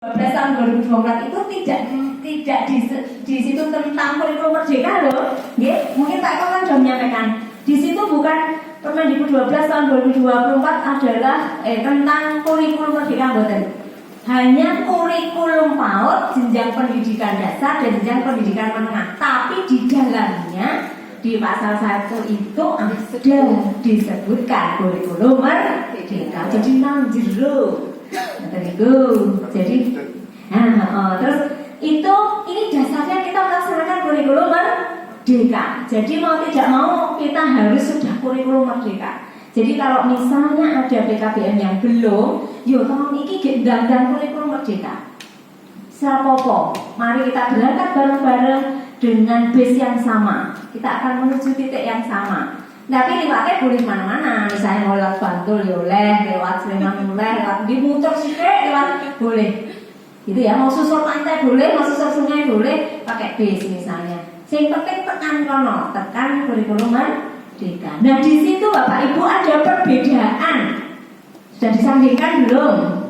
12 tahun 2024 itu tidak di situ tentang kurikulum merdeka loh. Ya, mungkin Pak Eko kan sudah menyampaikan. Di situ bukan Permendikbud 12 tahun 2024 adalah tentang kurikulum merdeka boten. Hanya kurikulum PAUD, jenjang pendidikan dasar dan jenjang pendidikan menengah. Tapi di dalamnya di pasal 1 itu ada disebutkan kurikulum merdeka. Jadi nang jero. Jadi terus itu ini dasarnya kita melaksanakan kurikulum merdeka. Jadi mau tidak mau kita harus sudah kurikulum merdeka. Jadi kalau misalnya ada PKBM yang belum, yuk tahun ini gendang kurikulum merdeka. Sapopo, mari kita berangkat bareng-bareng dengan base yang sama. Kita akan menuju titik yang sama. Tapi lewatnya boleh mana-mana, misalnya mau lewat Bantul ya boleh, lewat Sleman boleh, lewat dimuter sikit lewat boleh. Gitu ya, mau susur pantai boleh, mau susur sungai boleh, pakai bis misalnya. Sing penting tekan kono, tekan kurikulum merdeka. Nah di situ Bapak Ibu ada perbedaan. Sudah disandingkan belum?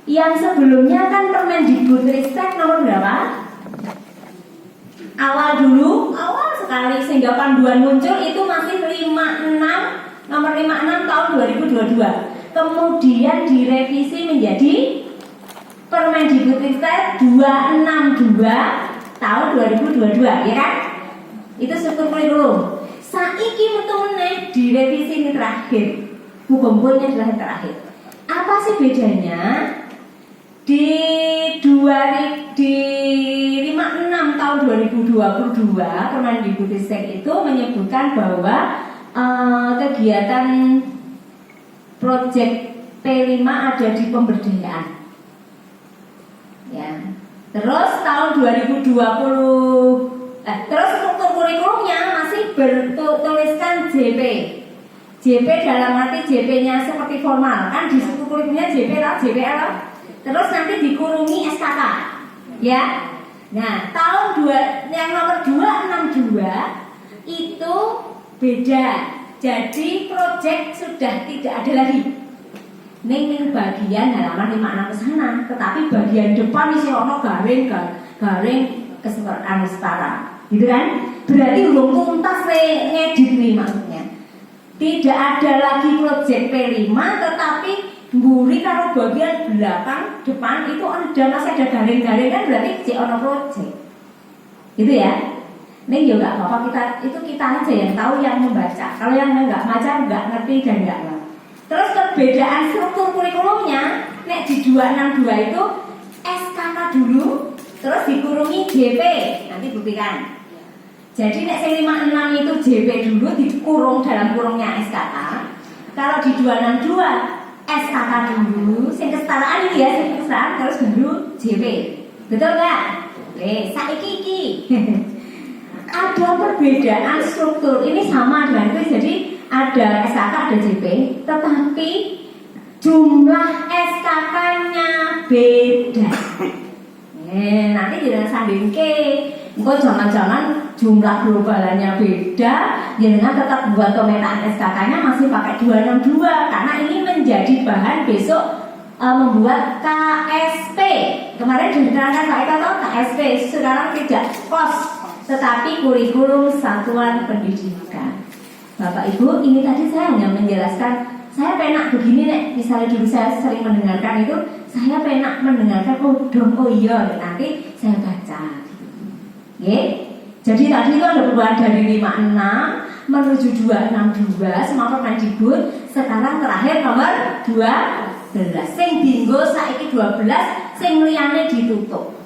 Yang sebelumnya kan Permendikbudristek nomor berapa? Awal sekali sehingga panduan muncul itu masih 56 nomor 56 tahun 2022. Kemudian direvisi menjadi Permendikbudristek 262 tahun 2022, ya kan? Itu struktur kurikulum. Saiki metu meneh direvisi ini terakhir. Hukum-hukumnya adalah yang terakhir. Apa sih bedanya? Di 56 tahun 2022 Permendikbudristek itu menyebutkan bahwa kegiatan proyek P5 ada di pemberdayaan. Ya. Terus tahun 2020 terus struktur kurikulumnya masih bertuliskan JP. JP dalam arti JP-nya seperti formal kan di struktur kurikulumnya JPL. Terus nanti dikurungi SKK. Ya. Nah, yang nomor 262 itu beda. Jadi proyek sudah tidak ada lagi. Ning bagian halaman 56 ke sana, tetapi bagian depan isi ono garing kesempurnaan setara. Gitu kan? Berarti belum tuntas ngedit nih maksudnya. Tidak ada lagi proyek P5 tetapi mburi kalau bagian belakang depan itu masih ada garing-garing kan berarti cek ono proyek. Gitu ya. Nih juga apa-apa kita aja yang tahu yang membaca. Kalau yang enggak baca enggak ngerti dan enggak ngerti. Terus perbedaan struktur kurikulumnya nek di 262 itu SKK dulu terus dikurungi JP. Nanti buktikan. Jadi nek sing 56 itu JP dulu dikurung dalam kurungnya SKK. Kalau di 262 SKK dulu, sing kesetaraan ini ya, sing kesetaraan terus baru JP. Betul nggak? Saiki iki. Ada perbedaan struktur. Ini sama dengan itu. Jadi ada SKK, ada JP, tetapi jumlah SKK-nya beda. Nanti jangan sandingke. Engko jangan-jangan jumlah globalannya beda, jangan tetap buat pemetaan SKK-nya masih pakai 262 karena ini menjadi bahan besok membuat KSP. Kemarin diterangkan Pak Eko tahu KSP sekarang tidak KOS tetapi kurikulum satuan pendidikan. Bapak Ibu, ini tadi saya hanya menjelaskan, saya penak begini nek, misalnya dulu saya sering mendengarkan itu, saya penak mendengarkan iya, nanti saya baca. Jadi tadi itu ada perubahan dari 56 menuju 262 semua Permendikbud, sekarang terakhir nomor 12. Sing dinggo saiki 12, sing liyane ditutup.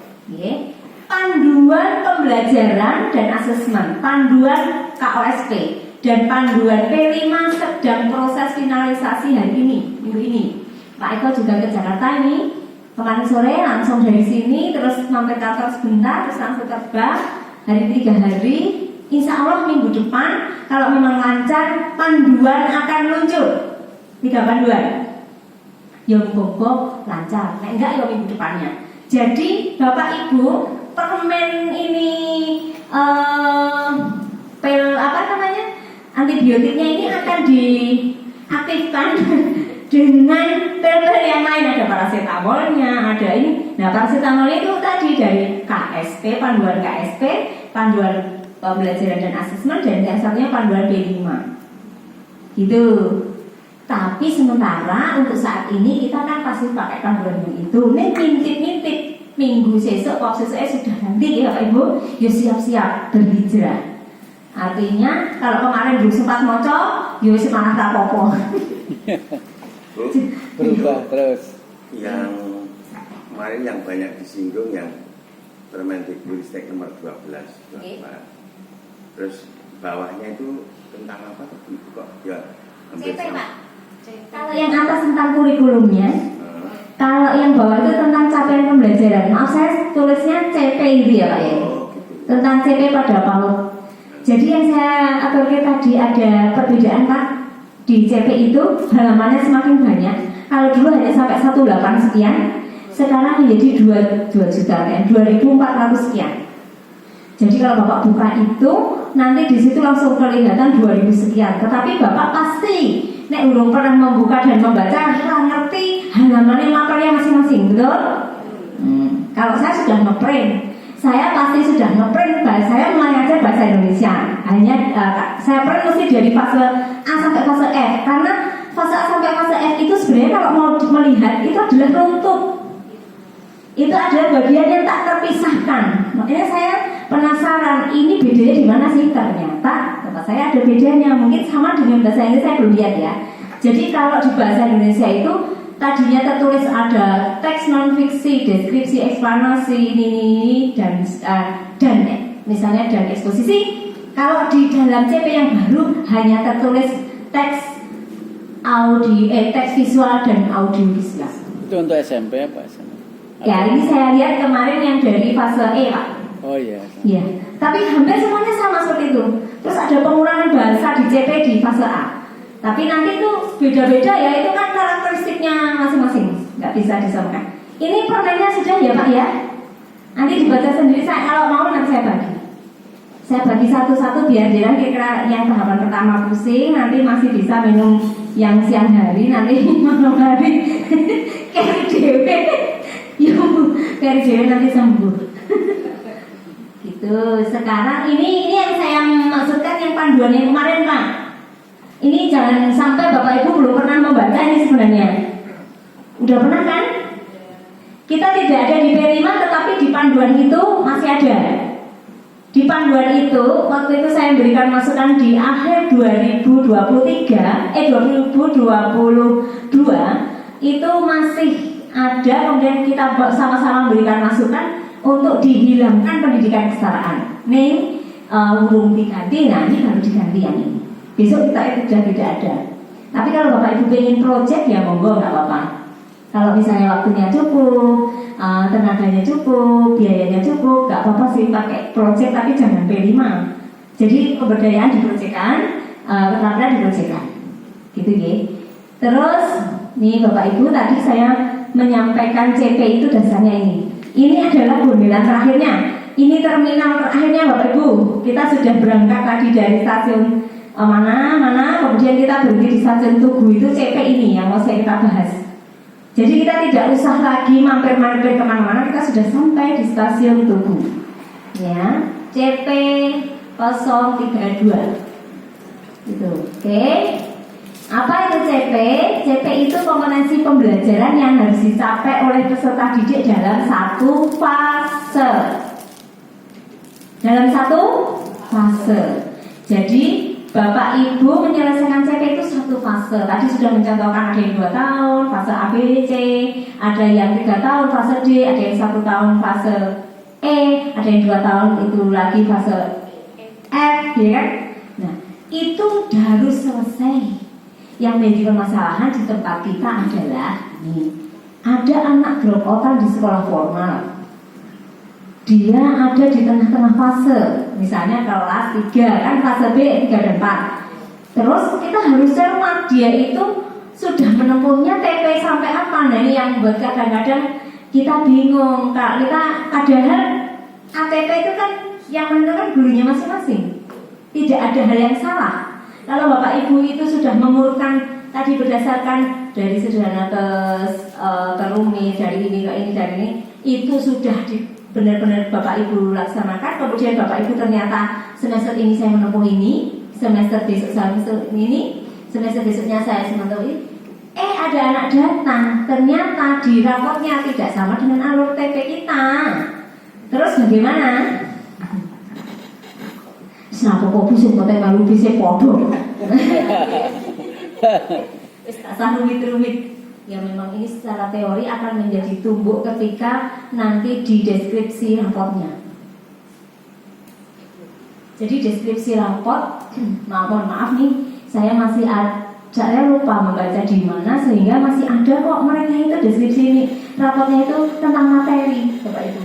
Panduan pembelajaran dan asesmen, panduan KOSP dan panduan P5 sedang proses finalisasi hari ini, minggu ini. Pak Eko juga ke Jakarta ini kemarin sore langsung dari sini terus mampir kantor sebentar terus langsung terbang hari 3 hari. Insya Allah minggu depan kalau memang lancar panduan akan muncul 3 panduan. Yang pokok lancar, nah enggak ya minggu depannya. Jadi Bapak Ibu permen ini antibiotiknya ini akan diaktifkan dengan pil-pil yang lain, ada paracetamolnya, ada ini. Nah, paracetamol itu tadi dari KSP, panduan KSP, panduan pembelajaran dan asesmen, dan yang satunya panduan B5 gitu. Tapi sementara untuk saat ini kita kan pasti pakai panduan yang itu. Nih ngintip-ngintip minggu sesuk waktu saya sudah ganti ya Pak Ibu, ya siap-siap berhijrah. Artinya kalau kemarin belum sempat moco, ya semangat rapopo. Berubah terus. Yang kemarin yang banyak disinggung yang Permendikbudristek nomor 12 Oke. Terus bawahnya itu tentang apa tuh Ibu kok ya hampir CP sama. Pak. Kalau yang atas tentang kurikulumnya, kalau yang bawah itu tentang capaian pembelajaran. Maaf saya tulisnya CP itu ya Pak ya. Oh, gitu. Tentang CP pada PAUD. Jadi yang saya aturkan tadi ada perbedaan Pak. Di CP itu halamannya semakin banyak. Kalau dulu hanya sampai 18 sekian, sekarang menjadi 2 juta kan, 2.400 sekian. Jadi kalau Bapak buka itu, nanti di situ langsung kelihatan 2.000 sekian. Tetapi Bapak pasti nek belum pernah membuka dan membaca, ngerti halamannya mapelnya masing-masing, betul? Kalau saya sudah ngeprint, saya pasti sudah ngeprint, saya mulai aja bahasa Indonesia. Hanya saya print mesti dari fase A sampai fase F, karena fase A sampai fase F itu sebenarnya kalau mau melihat itu adalah runtut. Itu adalah bagian yang tak terpisahkan. Makanya saya penasaran ini bedanya di mana sih? Ternyata kata saya ada bedanya. Mungkin sama dengan bahasa Inggris, saya belum lihat ya. Jadi kalau di bahasa Indonesia itu tadinya tertulis ada teks non fiksi, deskripsi, eksplanasi ini dan misalnya dan eksposisi. Kalau di dalam CP yang baru hanya tertulis teks teks visual dan audio visual. Itu untuk SMP apa SMA? Ya, ini saya lihat kemarin yang dari fase E, Pak. Oh iya. Iya, tapi hampir semuanya sama seperti itu. Terus ada pengurangan bahasa di CP di fase A. Tapi nanti itu beda-beda ya, itu kan karakteristiknya masing-masing, nggak bisa disamakan. Ini permennya sudah ya Pak ya. Nanti dibaca sendiri, saya kalau mau nanti saya bagi. Saya bagi satu-satu biar jangan kira yang tahapan pertama pusing, nanti masih bisa minum yang siang hari, nanti malam hari kayak dewe, kayak dewe nanti sembuh. Gitu. Sekarang ini yang saya maksudkan yang panduan yang kemarin Pak. Ini jangan sampai Bapak Ibu belum pernah membaca ini sebenarnya. Udah pernah kan? Kita tidak ada di P5 tetapi di panduan itu masih ada. Di panduan itu waktu itu saya berikan masukan di akhir 2022 itu masih ada, kemudian kita sama-sama memberikan masukan untuk dihilangkan pendidikan kesetaraan. Nih urung diganti, nah ini baru diganti yang ini. Besok kita sudah tidak ada. Tapi kalau Bapak Ibu pengen project ya monggo nggak apa-apa. Kalau misalnya waktunya cukup, tenaganya cukup, biayanya cukup, nggak apa-apa sih pakai project tapi jangan P5. Jadi pemberdayaan diprojekkan, keterampilan diprojekkan, gitu ya. Terus nih Bapak Ibu tadi saya menyampaikan CP itu dasarnya ini. Ini adalah bundelan terakhirnya. Ini terminal terakhirnya Bapak Ibu. Kita sudah berangkat tadi dari stasiun mana, kemudian kita berhenti di stasiun Tugu, itu CP ini yang mau kita bahas. Jadi kita tidak usah lagi mampir-mampir kemana-mana, kita sudah sampai di stasiun Tugu. Ya, CP 032. Gitu. Oke. Apa itu CP? CP itu kompetensi pembelajaran yang harus dicapai oleh peserta didik dalam satu fase. Dalam satu fase. Jadi Bapak Ibu menyelesaikan CP itu satu fase. Tadi sudah mencontohkan ada yang 2 tahun, fase A, B, C, ada yang 3 tahun, fase D, ada yang 1 tahun, fase E, ada yang 2 tahun itu lagi fase F, ya kan? Nah, itu harus selesai. Yang menjadi permasalahan di tempat kita adalah nih, ada anak drop-outan di sekolah formal. Dia ada di tengah-tengah fase, misalnya kelas 3 kan fase B 3 dan 4. Terus kita harus cermat dia itu sudah menempuhnya TP sampai apa. Nah ini yang buat kadang-kadang kita bingung. Kalau kita padahal ATP itu kan yang menentukan gurunya masing-masing. Tidak ada hal yang salah. Kalau Bapak Ibu itu sudah mengurutkan tadi berdasarkan dari sederhana ke rumit, dari ini ke ini, dari ini, itu sudah benar-benar Bapak Ibu laksanakan. Kemudian Bapak Ibu ternyata semester ini saya menempuh ini, semester besok saya menempuh ini, semester besoknya saya menempuh ini. Ada anak datang, ternyata di rapotnya tidak sama dengan alur TP kita. Terus bagaimana? Kenapa kok pusing kok malu bisa podo? Wis tak usah rumit-rumit. Ya memang ini secara teori akan menjadi tumbuk ketika nanti di deskripsi rapotnya. Jadi deskripsi rapot, mohon maaf nih, saya lupa membaca di mana sehingga masih ada kok mereka itu deskripsi ini rapotnya itu tentang materi, Bapak Ibu.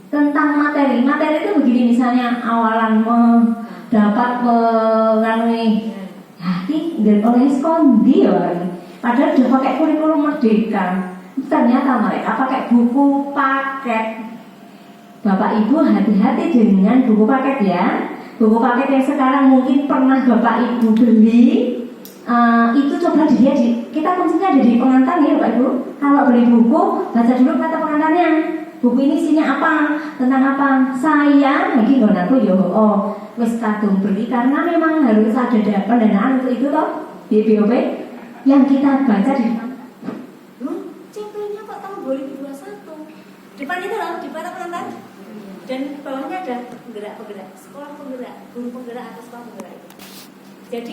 Tentang materi itu begini, misalnya awalan mendapat mengalami hati dan oleh skondi padahal udah pakai kurikulum merdeka, ternyata mereka pakai buku paket. Bapak Ibu hati-hati dengan buku paket ya. Buku paket yang sekarang mungkin pernah Bapak Ibu beli, itu coba dilihat kita kuncinya ada di pengantar ya Bapak Ibu. Kalau beli buku, baca dulu kata pengantarnya. Buku ini isinya apa? Tentang apa? Saya lagi aku wis kadung beli karena memang harus ada pendanaan untuk itu toh di BOP yang kita baca di CP-nya kok tahun 2021. Depan itu loh, di kata pengantar. Dan bawahnya ada penggerak-penggerak, sekolah penggerak, guru penggerak atau sekolah penggerak. Jadi